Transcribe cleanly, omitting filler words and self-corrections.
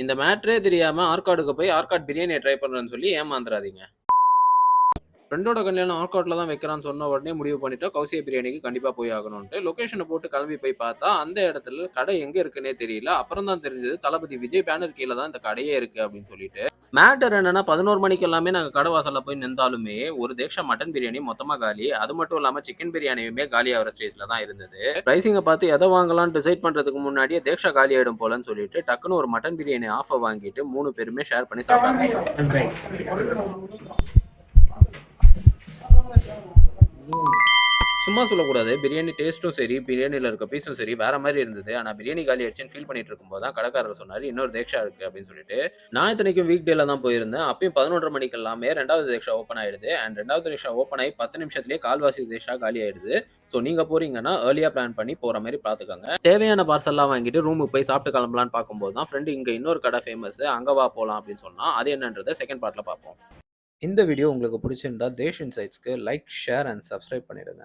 இந்த மேட்டரே தெரியாம ஆற்காடுக்கு போய் ஆற்காடு பிரியாணியை ட்ரை பண்றேன்னு சொல்லி ஏமாந்துறாதீங்க. ஃப்ரெண்டோட கல்யாணம் ஆற்காட்டில் தான் வைக்கிறான்னு சொன்ன உடனே முடிவு பண்ணிட்டோம் கௌசிய பிரியாணிக்கு கண்டிப்பாக போய் ஆகணும்ட்டு லொக்கேஷனை போட்டு கிளம்பி போய் பார்த்தா அந்த இடத்துல கடை எங்கே இருக்குன்னே தெரியல. அப்புறம் தான் தெரிஞ்சது தளபதி விஜய் பேனர் கீழே தான் இந்த கடையே இருக்கு அப்படின்னு சொல்லிட்டு. மேட்டர் என்னன்னா 11 மணிக்கு எல்லாமே நாங்கள் கடை வாசலில் போய் நின்றாலுமே ஒரு தேக்ஷா மட்டன் பிரியாணி மொத்தமாக காலி. அது மட்டும் இல்லாமல் சிக்கன் பிரியாணியுமே காலி ஆகிற ஸ்டேஜில் தான் இருந்தது. ப்ரைஸிங்கை பார்த்து எதை வாங்கலாம்னு டிசைட் பண்ணுறதுக்கு முன்னாடியே தேக்ஷா காலி ஆகிடும் போலன்னு சொல்லிட்டு டக்குன்னு ஒரு மட்டன் பிரியாணி ஆஃபர் வாங்கிட்டு 3 பேருமே ஷேர் பண்ணி சாப்பிட்டாங்க. சும்மா சொல்லக்கூடாது. பிரியாணி டேஸ்ட்டும் சரி, பிரியாணியில் இருக்க பீஸும் சரி வேற மாதிரி இருந்தது. ஆனால் பிரியாணி காலி ஆயிடுச்சுன்னு ஃபீல் பண்ணிட்டு இருக்கும்போது தான் கடைக்காரர் சொன்னார் இன்னொரு தேக்ஷா இருக்கு அப்படின்னு சொல்லிட்டு. நான் இத்தனைக்கும் வீக் டேல தான் போயிருந்தேன். அப்பயும் 11:30 மணிக்கு எல்லாமே 2வது தேக்ஷா ஓப்பன் ஆயிடுது. அண்ட் 2வது தேக்ஷா ஓப்பன் ஆகி 10 நிமிஷத்துலேயே கால்வாசி தேக்ஷா காலி ஆயிடுது. ஸோ நீங்கள் போறீங்கன்னா ஏர்லியாக பிளான் பண்ணி போகிற மாதிரி பார்த்துக்கோங்க. தேவையான பார்சல்லாம் வாங்கிட்டு ரூமுக்கு போய் சாப்பிட்டு கிளம்பலான்னு பார்க்கும்போது தான் ஃப்ரெண்டு இங்கே இன்னொரு கடை ஃபேமஸ் அங்கே வா போகலாம் அப்படின்னு சொன்னால் அது என்னன்றதை செகண்ட் பார்ட்டில் பார்ப்போம். இந்த வீடியோ உங்களுக்கு பிடிச்சிருந்தா தேஷ் இன்சைட்ஸ்க்கு லைக், ஷேர் அண்ட் சப்ஸ்கிரைப் பண்ணிடுங்க.